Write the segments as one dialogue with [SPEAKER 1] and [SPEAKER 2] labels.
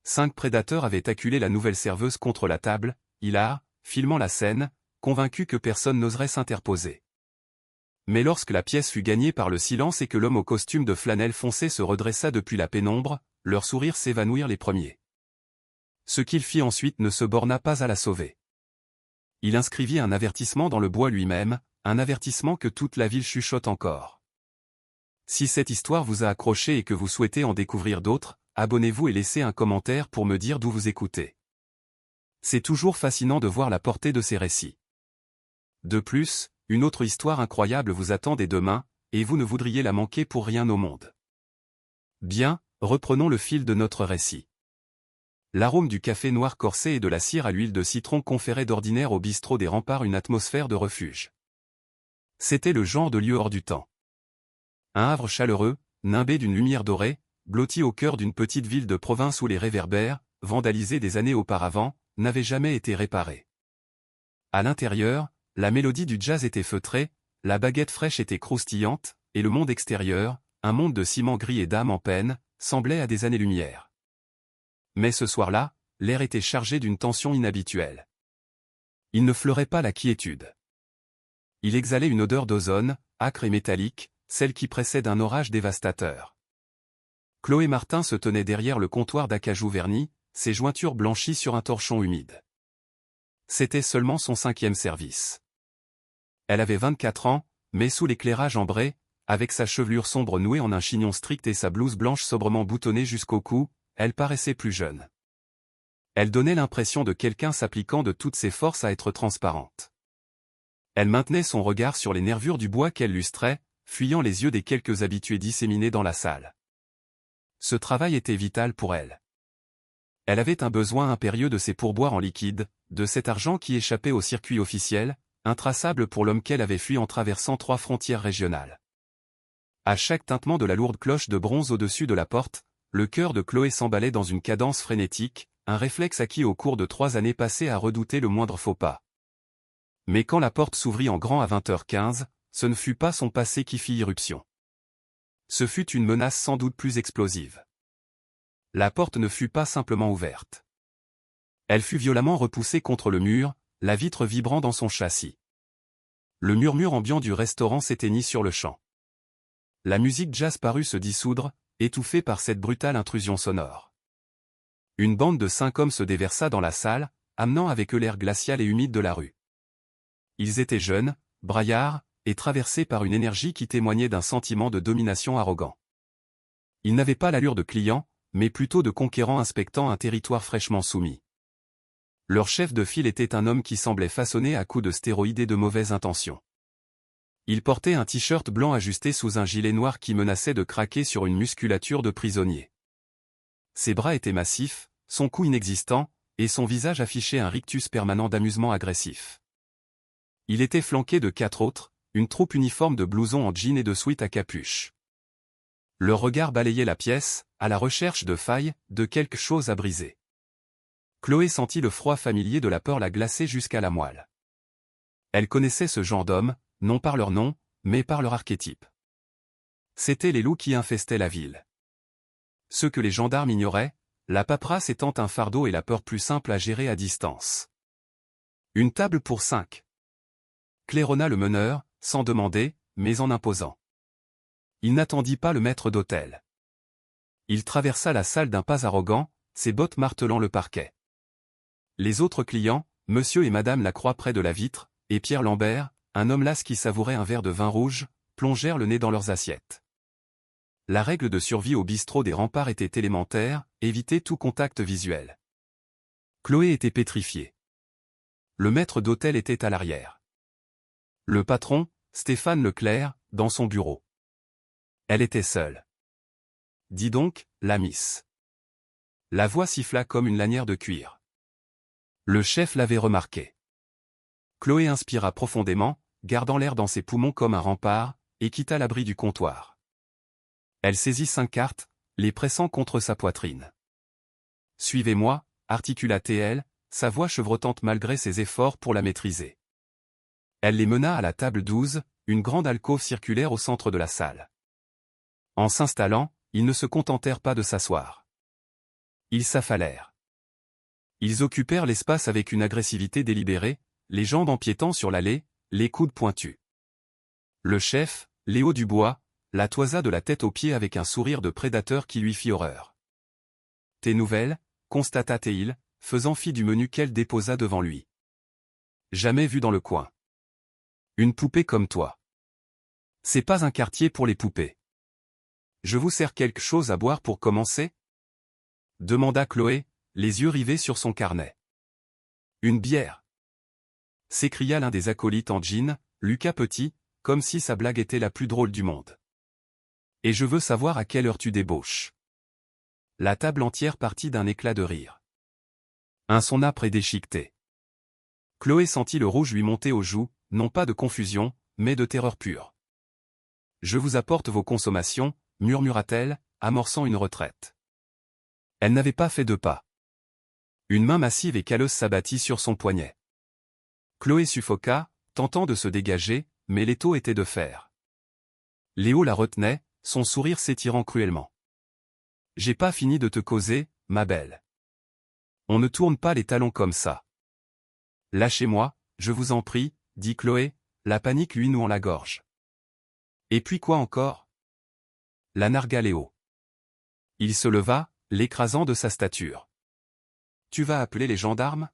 [SPEAKER 1] 5 prédateurs avaient acculé la nouvelle serveuse contre la table, hilar, filmant la scène, convaincu que personne n'oserait s'interposer. Mais lorsque la pièce fut gagnée par le silence et que l'homme au costume de flanelle foncé se redressa depuis la pénombre, leurs sourires s'évanouirent les premiers. Ce qu'il fit ensuite ne se borna pas à la sauver. Il inscrivit un avertissement dans le bois lui-même, un avertissement que toute la ville chuchote encore. Si cette histoire vous a accroché et que vous souhaitez en découvrir d'autres, abonnez-vous et laissez un commentaire pour me dire d'où vous écoutez. C'est toujours fascinant de voir la portée de ces récits. De plus, une autre histoire incroyable vous attend dès demain, et vous ne voudriez la manquer pour rien au monde. Bien, reprenons le fil de notre récit. L'arôme du café noir corsé et de la cire à l'huile de citron conférait d'ordinaire au bistrot des Remparts une atmosphère de refuge. C'était le genre de lieu hors du temps. Un havre chaleureux, nimbé d'une lumière dorée, blotti au cœur d'une petite ville de province où les réverbères, vandalisés des années auparavant, n'avaient jamais été réparés. À l'intérieur, la mélodie du jazz était feutrée, la baguette fraîche était croustillante, et le monde extérieur, un monde de ciment gris et d'âme en peine, semblait à des années-lumière. Mais ce soir-là, l'air était chargé d'une tension inhabituelle. Il ne fleurait pas la quiétude. Il exhalait une odeur d'ozone, âcre et métallique, celle qui précède un orage dévastateur. Chloé Martin se tenait derrière le comptoir d'acajou verni, ses jointures blanchies sur un torchon humide. C'était seulement son 5e service. Elle avait 24 ans, mais sous l'éclairage ambré, avec sa chevelure sombre nouée en un chignon strict et sa blouse blanche sobrement boutonnée jusqu'au cou, elle paraissait plus jeune. Elle donnait l'impression de quelqu'un s'appliquant de toutes ses forces à être transparente. Elle maintenait son regard sur les nervures du bois qu'elle lustrait, fuyant les yeux des quelques habitués disséminés dans la salle. Ce travail était vital pour elle. Elle avait un besoin impérieux de ses pourboires en liquide, de cet argent qui échappait au circuit officiel, intraçable pour l'homme qu'elle avait fui en traversant 3 frontières régionales. À chaque tintement de la lourde cloche de bronze au-dessus de la porte, le cœur de Chloé s'emballait dans une cadence frénétique, un réflexe acquis au cours de 3 années passées à redouter le moindre faux pas. Mais quand la porte s'ouvrit en grand à 20h15, ce ne fut pas son passé qui fit irruption. Ce fut une menace sans doute plus explosive. La porte ne fut pas simplement ouverte. Elle fut violemment repoussée contre le mur, la vitre vibrant dans son châssis. Le murmure ambiant du restaurant s'éteignit sur le champ. La musique jazz parut se dissoudre, étouffée par cette brutale intrusion sonore. Une bande de 5 hommes se déversa dans la salle, amenant avec eux l'air glacial et humide de la rue. Ils étaient jeunes, braillards, et traversés par une énergie qui témoignait d'un sentiment de domination arrogant. Ils n'avaient pas l'allure de clients, mais plutôt de conquérants inspectant un territoire fraîchement soumis. Leur chef de file était un homme qui semblait façonné à coups de stéroïdes et de mauvaises intentions. Il portait un t-shirt blanc ajusté sous un gilet noir qui menaçait de craquer sur une musculature de prisonnier. Ses bras étaient massifs, son cou inexistant, et son visage affichait un rictus permanent d'amusement agressif. Il était flanqué de 4 autres, une troupe uniforme de blousons en jean et de sweats à capuche. Leur regard balayait la pièce, à la recherche de failles, de quelque chose à briser. Chloé sentit le froid familier de la peur la glacer jusqu'à la moelle. Elle connaissait ce genre d'hommes, non par leur nom, mais par leur archétype. C'étaient les loups qui infestaient la ville. Ce que les gendarmes ignoraient, la paperasse étant un fardeau et la peur plus simple à gérer à distance. Une table pour 5. Claironna le meneur, sans demander, mais en imposant. Il n'attendit pas le maître d'hôtel. Il traversa la salle d'un pas arrogant, ses bottes martelant le parquet. Les autres clients, monsieur et madame Lacroix près de la vitre, et Pierre Lambert, un homme las qui savourait un verre de vin rouge, plongèrent le nez dans leurs assiettes. La règle de survie au bistrot des Remparts était élémentaire, éviter tout contact visuel. Chloé était pétrifiée. Le maître d'hôtel était à l'arrière. Le patron, Stéphane Leclerc, dans son bureau. Elle était seule. « Dis donc, la miss. » La voix siffla comme une lanière de cuir. Le chef l'avait remarqué. Chloé inspira profondément, gardant l'air dans ses poumons comme un rempart, et quitta l'abri du comptoir. Elle saisit 5 cartes, les pressant contre sa poitrine. « Suivez-moi » articula-t-elle, sa voix chevrotante malgré ses efforts pour la maîtriser. Elle les mena à la table 12, une grande alcôve circulaire au centre de la salle. En s'installant, ils ne se contentèrent pas de s'asseoir. Ils s'affalèrent. Ils occupèrent l'espace avec une agressivité délibérée, les jambes empiétant sur l'allée, les coudes pointus. Le chef, Léo Dubois, la toisa de la tête aux pieds avec un sourire de prédateur qui lui fit horreur. « Tes nouvelles » constata Théil, faisant fi du menu qu'elle déposa devant lui. « Jamais vu dans le coin. Une poupée comme toi. C'est pas un quartier pour les poupées. Je vous sers quelque chose à boire pour commencer ?» demanda Chloé, les yeux rivés sur son carnet. « Une bière » s'écria l'un des acolytes en jean, Lucas Petit, comme si sa blague était la plus drôle du monde. « Et je veux savoir à quelle heure tu débauches. » La table entière partit d'un éclat de rire. Un son âpre et déchiqueté. Chloé sentit le rouge lui monter aux joues, non pas de confusion, mais de terreur pure. « Je vous apporte vos consommations, » murmura-t-elle, amorçant une retraite. Elle n'avait pas fait 2 pas. Une main massive et calleuse s'abattit sur son poignet. Chloé suffoqua, tentant de se dégager, mais l'étau était de fer. Léo la retenait, son sourire s'étirant cruellement. « J'ai pas fini de te causer, ma belle. On ne tourne pas les talons comme ça. »« Lâchez-moi, je vous en prie, » dit Chloé, la panique lui nouant la gorge. « Et puis quoi encore ?» La nargua Léo. Il se leva, l'écrasant de sa stature. « Tu vas appeler les gendarmes ?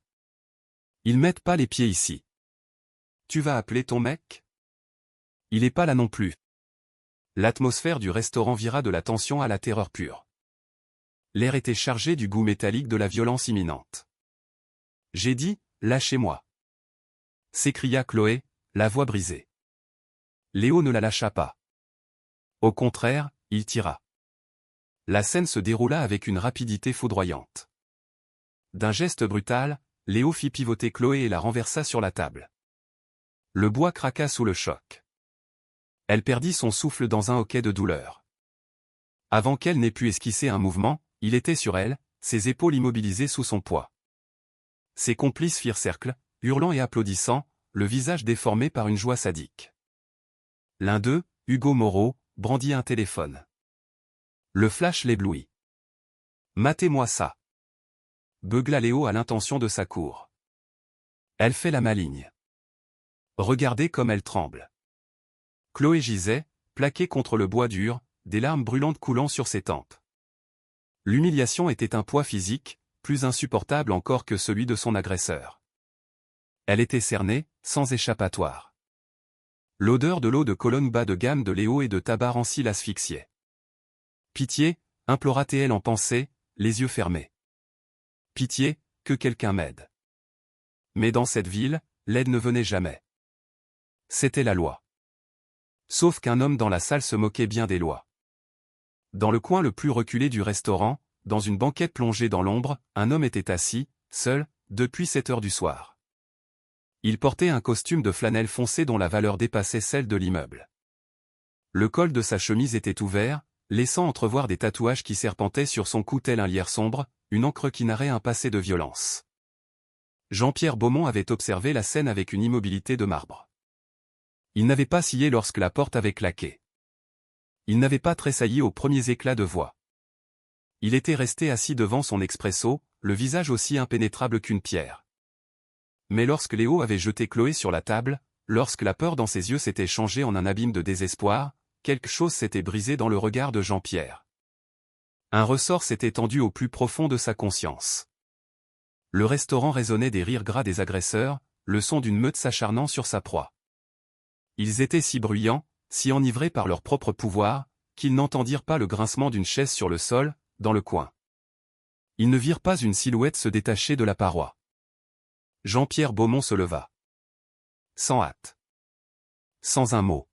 [SPEAKER 1] Ils mettent pas les pieds ici. Tu vas appeler ton mec ? Il est pas là non plus. » L'atmosphère du restaurant vira de la tension à la terreur pure. L'air était chargé du goût métallique de la violence imminente. « J'ai dit, lâchez-moi » s'écria Chloé, la voix brisée. Léo ne la lâcha pas. Au contraire, il tira. La scène se déroula avec une rapidité foudroyante. D'un geste brutal, Léo fit pivoter Chloé et la renversa sur la table. Le bois craqua sous le choc. Elle perdit son souffle dans un hoquet de douleur. Avant qu'elle n'ait pu esquisser un mouvement, il était sur elle, ses épaules immobilisées sous son poids. Ses complices firent cercle, hurlant et applaudissant, le visage déformé par une joie sadique. L'un d'eux, Hugo Moreau, brandit un téléphone. Le flash l'éblouit. « Matez-moi ça » beugla Léo à l'intention de sa cour. Elle fait la maligne. Regardez comme elle tremble. Chloé gisait, plaquée contre le bois dur, des larmes brûlantes coulant sur ses tempes. L'humiliation était un poids physique, plus insupportable encore que celui de son agresseur. Elle était cernée, sans échappatoire. L'odeur de l'eau de Cologne bas de gamme de Léo et de tabac ranci l'asphyxiait. « Pitié » implora-t-elle en pensée, les yeux fermés. « Pitié, que quelqu'un m'aide. » Mais dans cette ville, l'aide ne venait jamais. C'était la loi. Sauf qu'un homme dans la salle se moquait bien des lois. Dans le coin le plus reculé du restaurant, dans une banquette plongée dans l'ombre, un homme était assis, seul, depuis 7 heures du soir. Il portait un costume de flanelle foncé dont la valeur dépassait celle de l'immeuble. Le col de sa chemise était ouvert, laissant entrevoir des tatouages qui serpentaient sur son cou tel un lierre sombre, une encre qui narrait un passé de violence. Jean-Pierre Beaumont avait observé la scène avec une immobilité de marbre. Il n'avait pas scié lorsque la porte avait claqué. Il n'avait pas tressailli aux premiers éclats de voix. Il était resté assis devant son expresso, le visage aussi impénétrable qu'une pierre. Mais lorsque Léo avait jeté Chloé sur la table, lorsque la peur dans ses yeux s'était changée en un abîme de désespoir, quelque chose s'était brisé dans le regard de Jean-Pierre. Un ressort s'était tendu au plus profond de sa conscience. Le restaurant résonnait des rires gras des agresseurs, le son d'une meute s'acharnant sur sa proie. Ils étaient si bruyants, si enivrés par leur propre pouvoir, qu'ils n'entendirent pas le grincement d'une chaise sur le sol, dans le coin. Ils ne virent pas une silhouette se détacher de la paroi. Jean-Pierre Beaumont se leva. Sans hâte. Sans un mot.